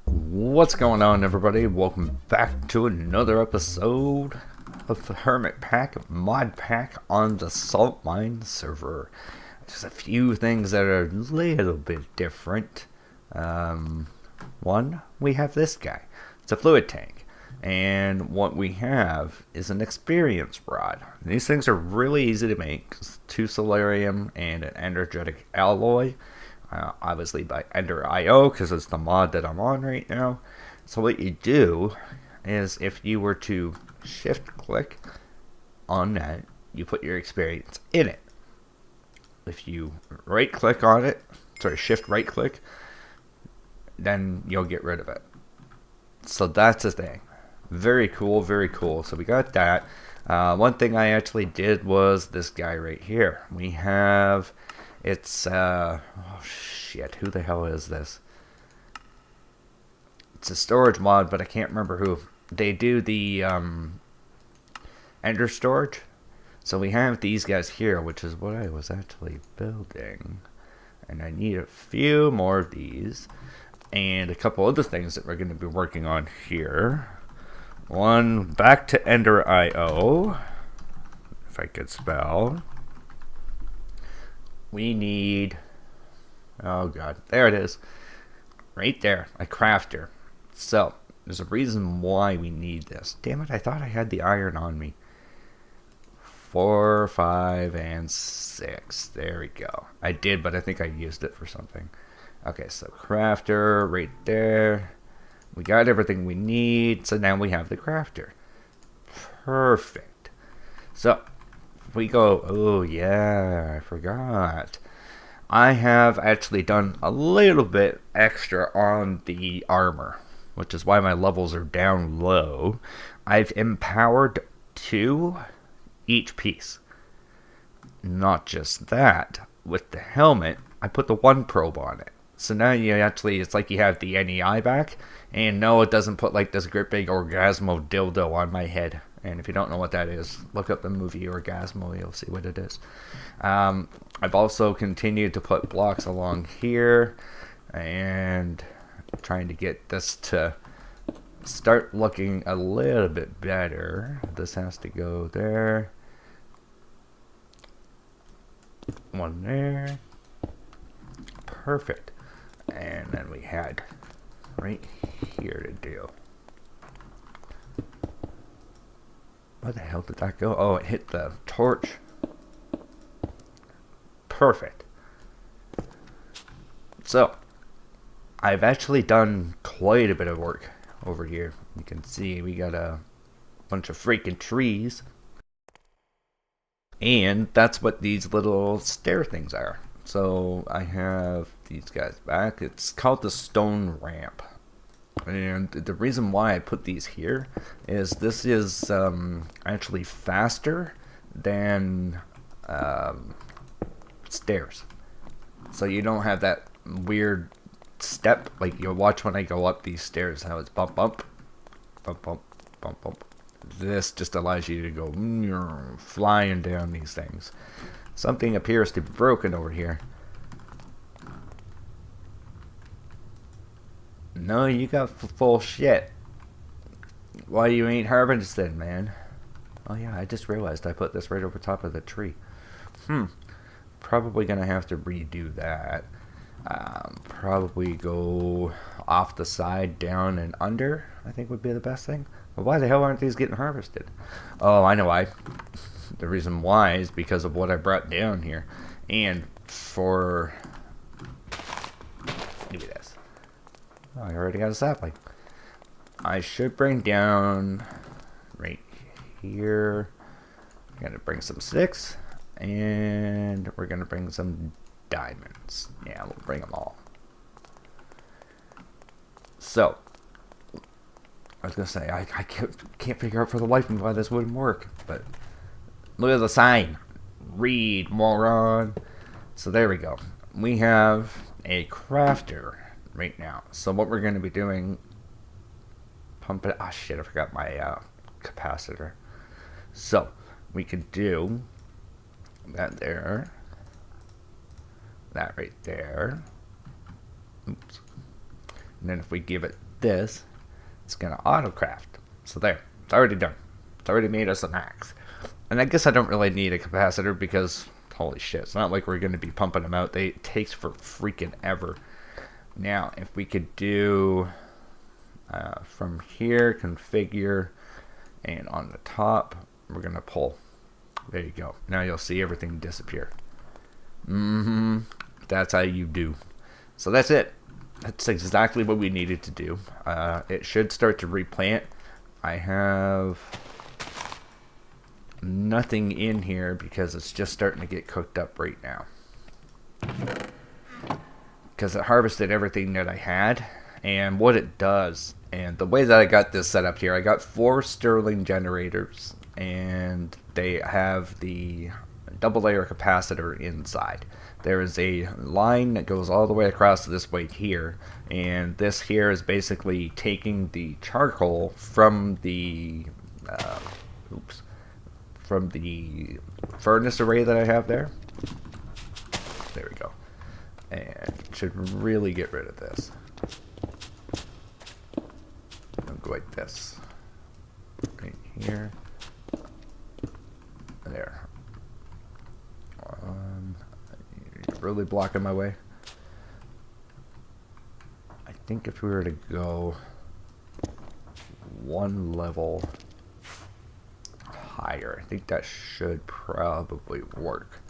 What's going on, everybody? Welcome back to another episode of the Hermitpack mod pack on the SaltMine server. Just a few things that are a little bit different. One, we have this guy. It's a fluid tank. And what we have is an experience rod. These things are really easy to make. 2 solarium and an energetic alloy. Obviously by Ender.io, because it's the mod that I'm on right now. So what you do is, if you were to shift click on that, you put your experience in it. If you right click on it, shift right click, then you'll get rid of it. So that's the thing. Very cool, very cool. So we got that. One thing I actually did was this guy right here. We have, it's oh shit, who the hell is this? It's a storage mod, but I can't remember who. They do the Ender storage. So we have these guys here, which is what I was actually building. And I need a few more of these. And a couple other things that we're going to be working on here. One, back to Ender.io. If I could spell. We need, oh god, there it is. Right there, a crafter. So, there's a reason why we need this. Damn it, I thought I had the iron on me. 4, 5, and 6. There we go. I did, but I think I used it for something. Okay, so crafter right there. We got everything we need, so now we have the crafter. Perfect. So, if we go, oh yeah, I forgot. I have actually done a little bit extra on the armor, which is why my levels are down low. I've empowered 2 each piece. Not just that, with the helmet, I put the 1 probe on it. So now you actually, it's like you have the NEI back. And no, it doesn't put like this great big Orgasmo dildo on my head. And if you don't know what that is, look up the movie Orgasmo, you'll see what it is. I've also continued to put blocks along here. And trying to get this to start looking a little bit better. This has to go there. 1 there. Perfect. And then we had right here to do. Where the hell did that go? Oh, it hit the torch. Perfect. So, I've actually done quite a bit of work over here. You can see we got a bunch of freaking trees. And that's what these little stair things are. So I have these guys back. It's called the stone ramp. And the reason why I put these here is this is actually faster than stairs. So you don't have that weird step. Like you'll watch when I go up these stairs, how it's bump, bump, bump, bump, bump, bump. This just allows you to go flying down these things. Something appears to be broken over here. No, you got full shit. Why you ain't harvested, man? Oh yeah, I just realized I put this right over top of the tree. Probably gonna have to redo that. Probably go off the side, down and under, I think would be the best thing. Well, why the hell aren't these getting harvested? Oh, I know why. The reason why is because of what I brought down here. And for... give me this. Oh, I already got a sapling. I should bring down right here. I'm going to bring some sticks. And we're going to bring some diamonds. Yeah, we'll bring them all. So, I was going to say, I can't figure out for the life of me why this wouldn't work. But look at the sign. Read, moron. So there we go. We have a crafter right now. So what we're going to be doing... pump it... ah, shit, I forgot my capacitor. So, we could do that there. that right there. Oops. And then if we give it this, it's going to auto-craft. So there, it's already done. It's already made us an axe. And I guess I don't really need a capacitor because, holy shit, it's not like we're going to be pumping them out. It takes for freaking ever. Now, if we could do from here, configure, and on the top, we're going to pull. There you go. Now you'll see everything disappear. That's how you do. So that's it. That's exactly what we needed to do. It should start to replant. I have nothing in here because it's just starting to get cooked up right now. Because it harvested everything that I had. And what it does, and the way that I got this set up here, I got 4 Stirling generators. And they have the double layer capacitor inside. There is a line that goes all the way across this way here, and this here is basically taking the charcoal from the from the furnace array that I have there. There we go. And should really get rid of this. I'll go like this. Right here. There. You're really blocking my way. I think if we were to go one level higher, I think that should probably work.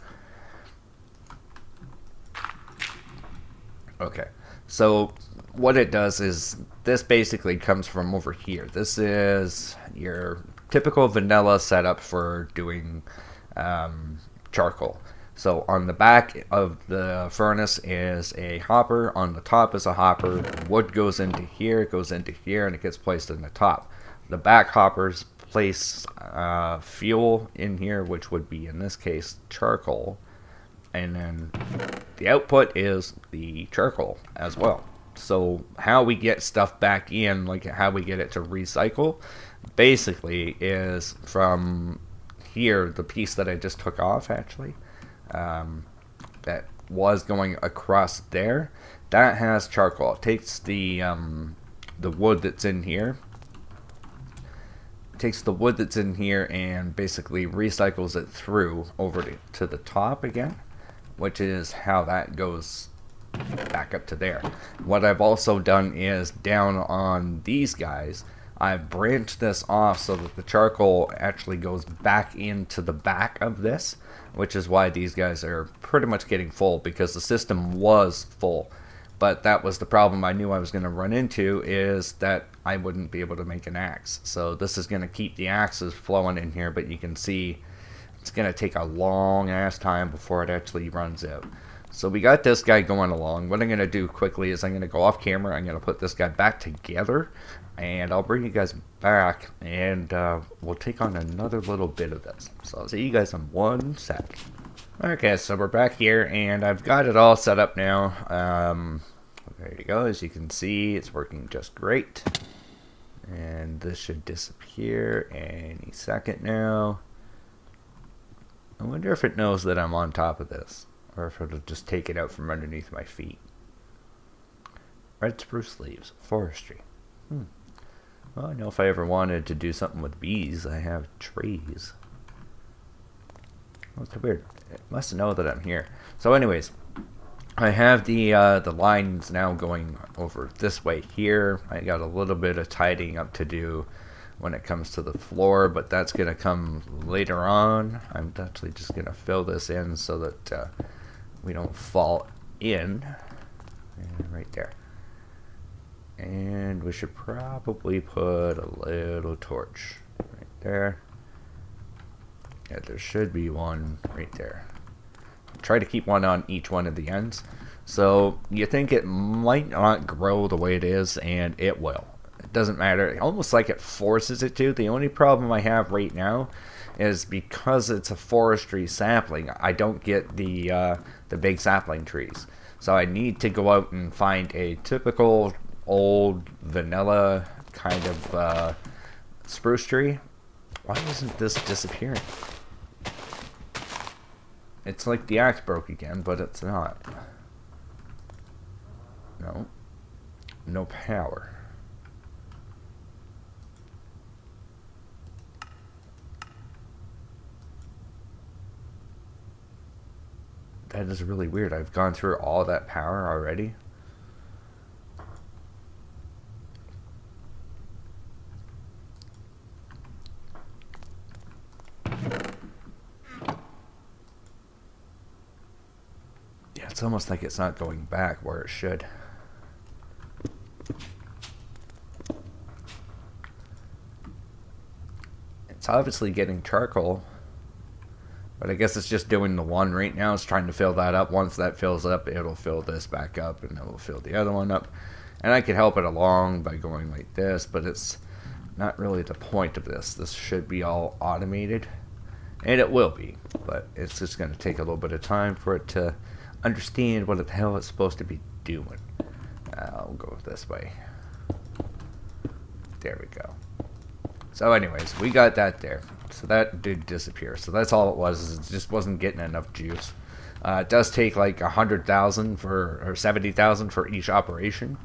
Okay, so what it does is this basically comes from over here. This is your typical vanilla setup for doing charcoal. So on the back of the furnace is a hopper, on the top is a hopper, wood goes into here, and it gets placed in the top. The back hoppers place fuel in here, which would be in this case charcoal, and then the output is the charcoal as well. So how we get stuff back in, like how we get it to recycle, basically is from here, the piece that I just took off actually, that was going across there, that has charcoal. It takes the wood that's in here, and basically recycles it through over to the top again, which is how that goes back up to there. What I've also done is down on these guys, I've branched this off so that the charcoal actually goes back into the back of this, which is why these guys are pretty much getting full, because the system was full. But that was the problem I knew I was going to run into, is that I wouldn't be able to make an axe. So this is going to keep the axes flowing in here, but you can see it's going to take a long ass time before it actually runs out. So we got this guy going along. What I'm going to do quickly is I'm going to go off camera. I'm going to put this guy back together, and I'll bring you guys back, and we'll take on another little bit of this. So I'll see you guys in 1 sec. Okay, so we're back here, and I've got it all set up now. There you go. As you can see, it's working just great. And this should disappear any second now. I wonder if it knows that I'm on top of this, or if it'll just take it out from underneath my feet. Red spruce leaves, forestry. Well, I know if I ever wanted to do something with bees, I have trees. What's so weird? It must know that I'm here. So anyways, I have the lines now going over this way here. I got a little bit of tidying up to do when it comes to the floor, but that's going to come later on. I'm actually just going to fill this in so that we don't fall in. And right there. And we should probably put a little torch right there. Yeah, there should be one right there. Try to keep one on each one of the ends. So you think it might not grow the way it is, and it will. It doesn't matter. Almost like it forces it to. The only problem I have right now is because it's a forestry sapling, I don't get the big sapling trees. So I need to go out and find a typical old vanilla kind of spruce tree. Why isn't this disappearing? It's like the axe broke again, but it's not. No. No power. That is really weird. I've gone through all that power already. Yeah, it's almost like it's not going back where it should. It's obviously getting charcoal. But I guess it's just doing the one right now. It's trying to fill that up. Once that fills up, it'll fill this back up, and it will fill the other one up. And I could help it along by going like this, but it's not really the point of this. This should be all automated, and it will be. But it's just going to take a little bit of time for it to understand what the hell it's supposed to be doing. I'll go this way. There we go. So anyways, we got that there. So that did disappear. So that's all it was. It just wasn't getting enough juice. It does take like 100,000 for or 70,000 for each operation.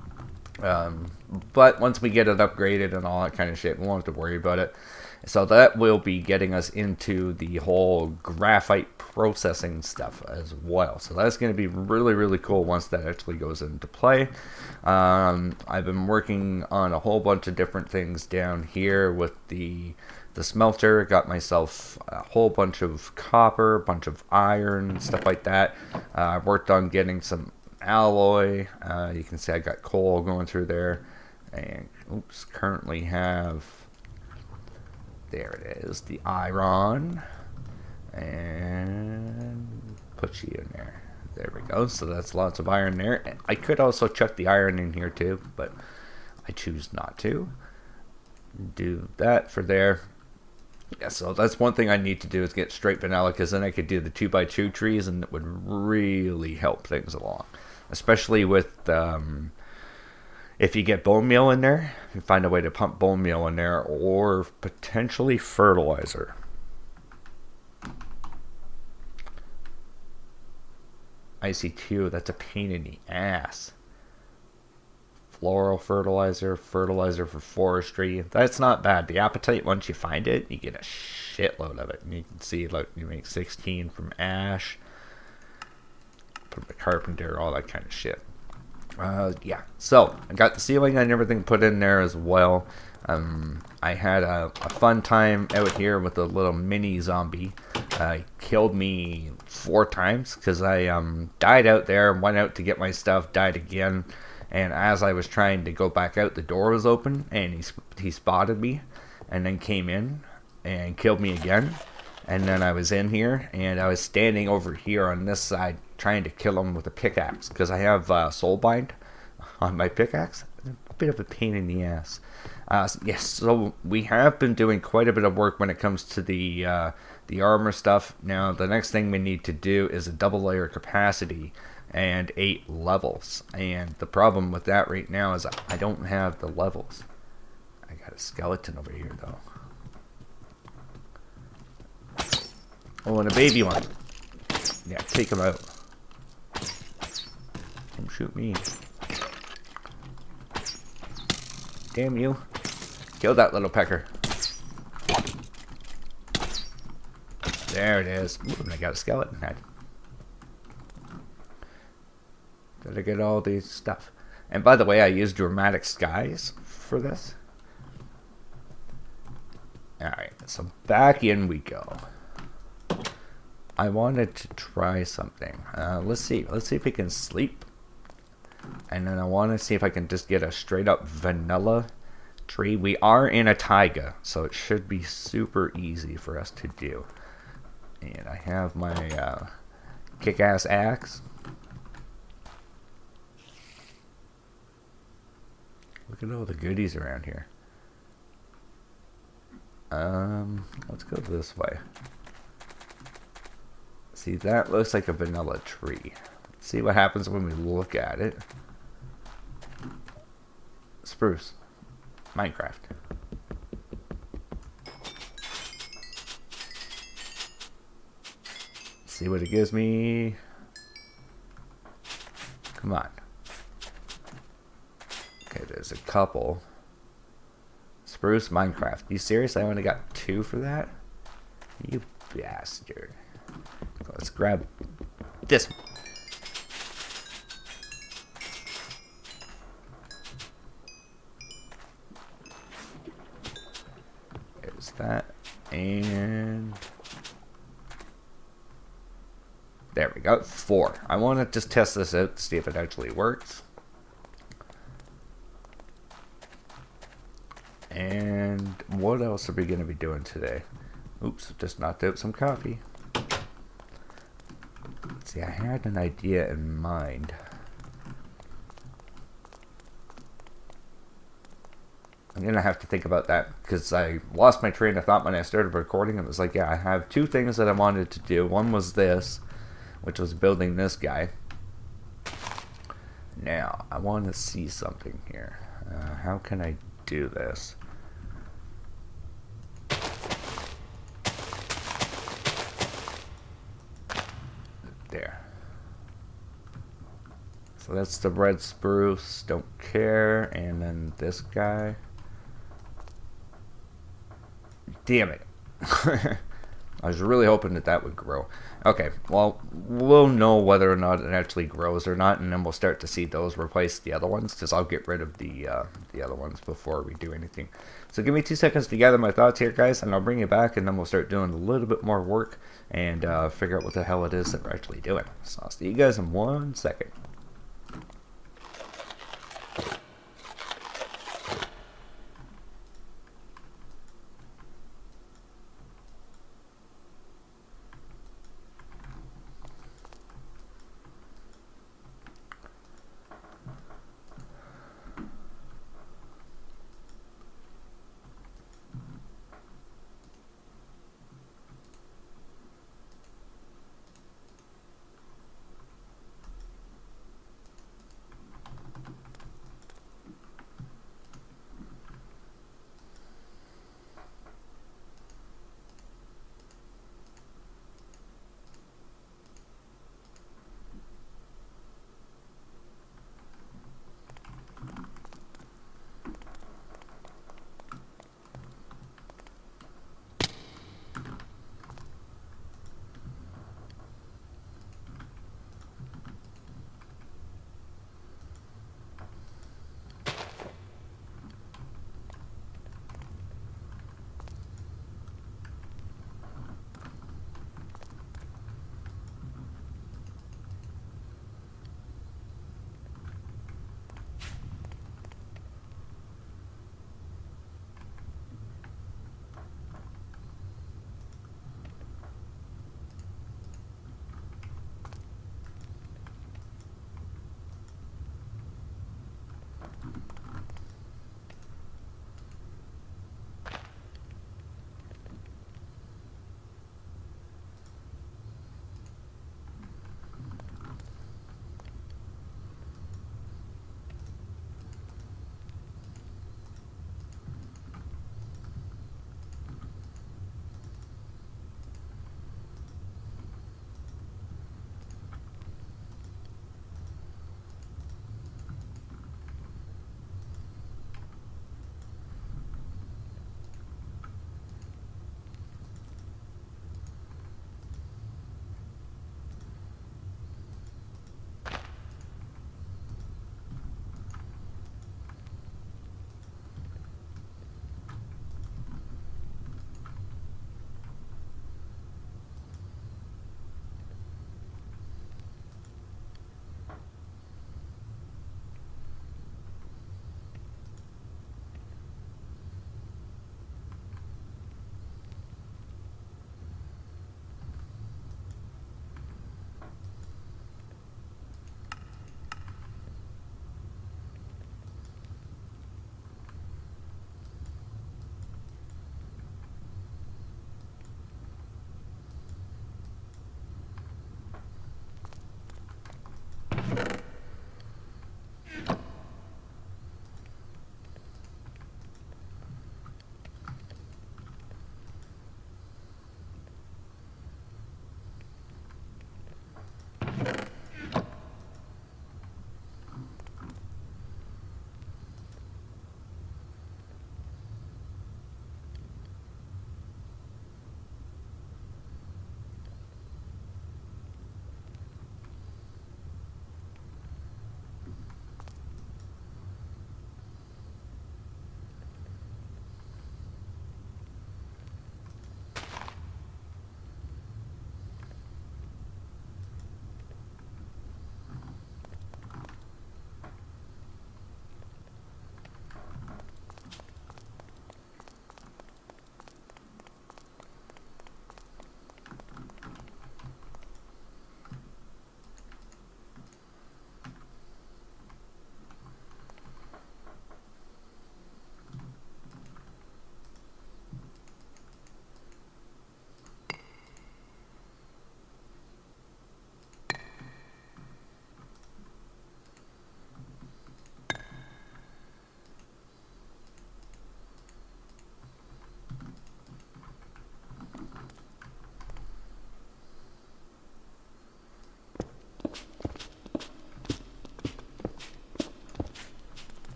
But once we get it upgraded and all that kind of shit, we won't have to worry about it. So that will be getting us into the whole graphite processing stuff as well. So that's going to be really, really cool once that actually goes into play. I've been working on a whole bunch of different things down here with the smelter. Got myself a whole bunch of copper, a bunch of iron, stuff like that. I worked on getting some alloy. You can see I got coal going through there. And oops, currently have... There it is, the iron, and put you in there. There we go. So that's lots of iron there. And I could also chuck the iron in here too, but I choose not to. Do that for there. Yeah, so that's one thing I need to do is get straight vanilla, because then I could do the 2x2 trees, and it would really help things along, especially with if you get bone meal in there, you find a way to pump bone meal in there, or potentially fertilizer. IC2, that's a pain in the ass. Floral fertilizer, fertilizer for forestry. That's not bad. The appetite, once you find it, you get a shitload of it. And you can see, look, you make 16 from ash, from the carpenter, all that kind of shit. Yeah, so I got the ceiling and everything put in there as well. I had a fun time out here with a little mini zombie. Killed me 4 times because I died out there, went out to get my stuff, died again, and as I was trying to go back out, the door was open, and he spotted me, and then came in and killed me again. And then I was in here, and I was standing over here on this side trying to kill him with a pickaxe, because I have soulbind on my pickaxe. A bit of a pain in the ass. Yes, so we have been doing quite a bit of work when it comes to the armor stuff. Now, the next thing we need to do is a double layer capacity and 8 levels. And the problem with that right now is I don't have the levels. I got a skeleton over here, though. Oh, and a baby one. Yeah, take him out. Don't shoot me. Damn you. Kill that little pecker. There it is. Ooh, and I got a skeleton head. Gotta get all these stuff. And by the way, I used dramatic skies for this. Alright, so back in we go. I wanted to try something. Let's see if we can sleep. And then I want to see if I can just get a straight up vanilla tree. We are in a taiga, so it should be super easy for us to do. And I have my kick-ass axe. Look at all the goodies around here. Let's go this way. See, that looks like a vanilla tree. Let's see what happens when we look at it. Spruce. Minecraft. See what it gives me. Come on. there's a couple. Spruce Minecraft. You serious? I only got 2 for that? You bastard. Let's grab this one. There's that. And there we go. 4. I want to just test this out to see if it actually works. And what else are we going to be doing today? Oops, just knocked out some coffee. See, I had an idea in mind. I'm going to have to think about that because I lost my train of thought when I started recording. It was like, yeah, I have 2 things that I wanted to do. One was this, which was building this guy. Now, I want to see something here. How can I do this? There. So that's the red spruce, don't care, and then this guy. Damn it. I was really hoping that that would grow. Okay, well, we'll know whether or not it actually grows or not, and then we'll start to see those replace the other ones, because I'll get rid of the other ones before we do anything. So give me 2 seconds to gather my thoughts here, guys, and I'll bring you back, and then we'll start doing a little bit more work and figure out what the hell it is that we're actually doing. So I'll see you guys in 1 second.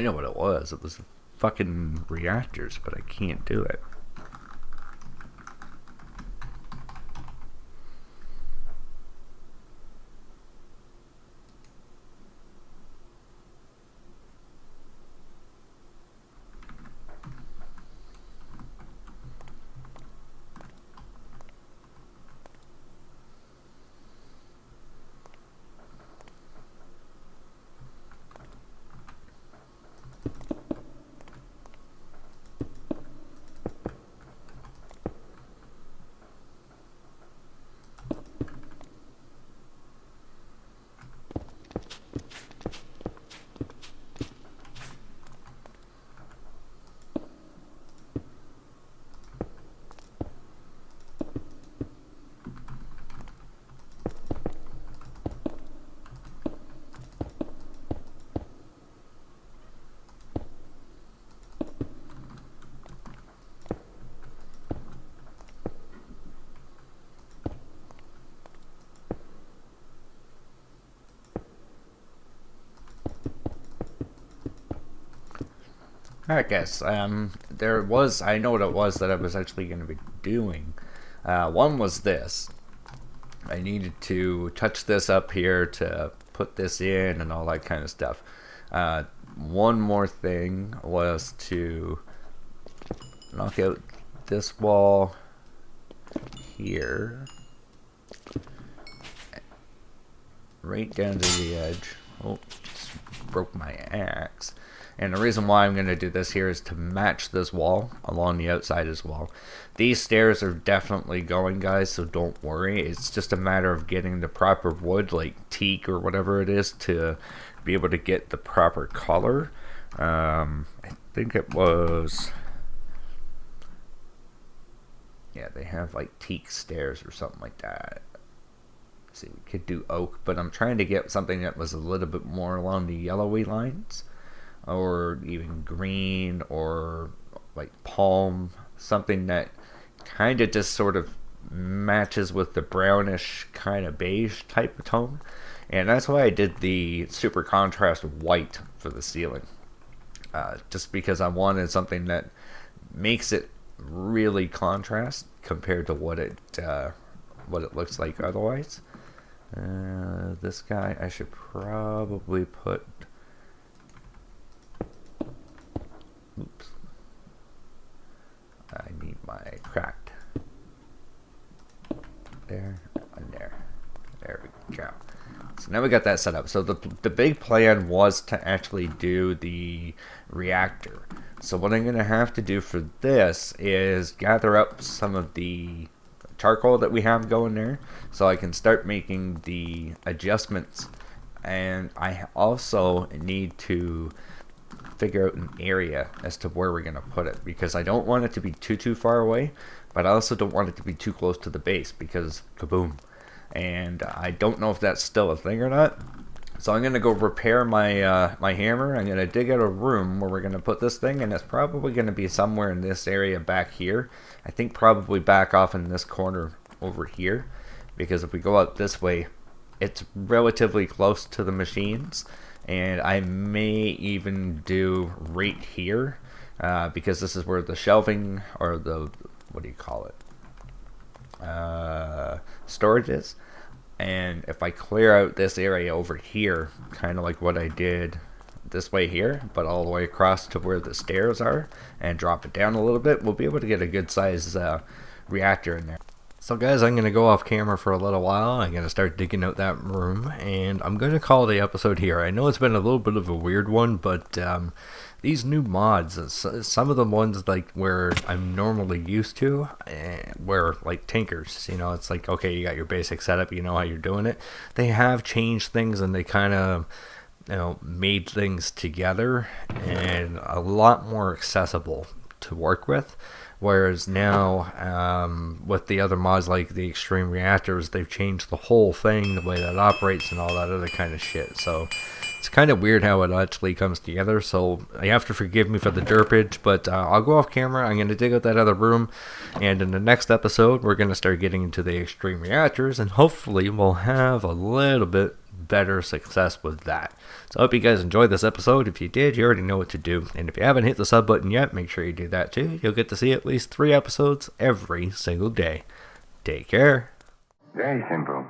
I know what it was. It was fucking reactors, but I can't do it. Alright guys, I know what it was that I was actually going to be doing. One was this. I needed to touch this up here to put this in and all that kind of stuff. One more thing was to knock out this wall here. Right down to the edge. Oh, just broke my axe. And the reason why I'm going to do this here is to match this wall along the outside as well. These stairs are definitely going, guys, so don't worry. It's just a matter of getting the proper wood, like teak or whatever it is, to be able to get the proper color. I think it was... yeah, they have like teak stairs or something like that. Let's see, we could do oak, but I'm trying to get something that was a little bit more along the yellowy lines. Or even green, or like palm, something that kind of just sort of matches with the brownish kind of beige type of tone. And that's why I did the super contrast white for the ceiling, just because I wanted something that makes it really contrast compared to what it looks like otherwise. This guy, I should probably put... oops. I need my cracked. There and there. There we go. So now we got that set up. So the big plan was to actually do the reactor. So what I'm going to have to do for this is gather up some of the charcoal that we have going there, so I can start making the adjustments. And I also need to figure out an area as to where we're going to put it, because I don't want it to be too far away, but I also don't want it to be too close to the base, because kaboom. And I don't know if that's still a thing or not. So I'm going to go repair my my hammer. I'm going to dig out a room where we're going to put this thing, and it's probably going to be somewhere in this area back here. I think probably back off in this corner over here, because if we go out this way, it's relatively close to the machines. And I may even do right here, because this is where the shelving, or the, what do you call it, storage is. And if I clear out this area over here, kind of like what I did this way here, but all the way across to where the stairs are, and drop it down a little bit, we'll be able to get a good size reactor in there. So guys, I'm going to go off camera for a little while. I'm going to start digging out that room, and I'm going to call the episode here. I know it's been a little bit of a weird one, but these new mods, some of the ones like where I'm normally used to, where like tankers, you know, it's like, okay, you got your basic setup, you know how you're doing it. They have changed things, and they kind of, you know, made things together and a lot more accessible to work with. Whereas now, with the other mods like the extreme reactors, they've changed the whole thing, the way that it operates and all that other kind of shit. So it's kind of weird how it actually comes together. So you have to forgive me for the derpage, but I'll go off camera. I'm going to dig out that other room, and in the next episode, we're going to start getting into the extreme reactors, and hopefully we'll have a little bit better success with that. So I hope you guys enjoyed this episode. If you did, you already know what to do. And if you haven't hit the sub button yet, make sure you do that too. You'll get to see at least 3 episodes every single day. Take care. Very simple.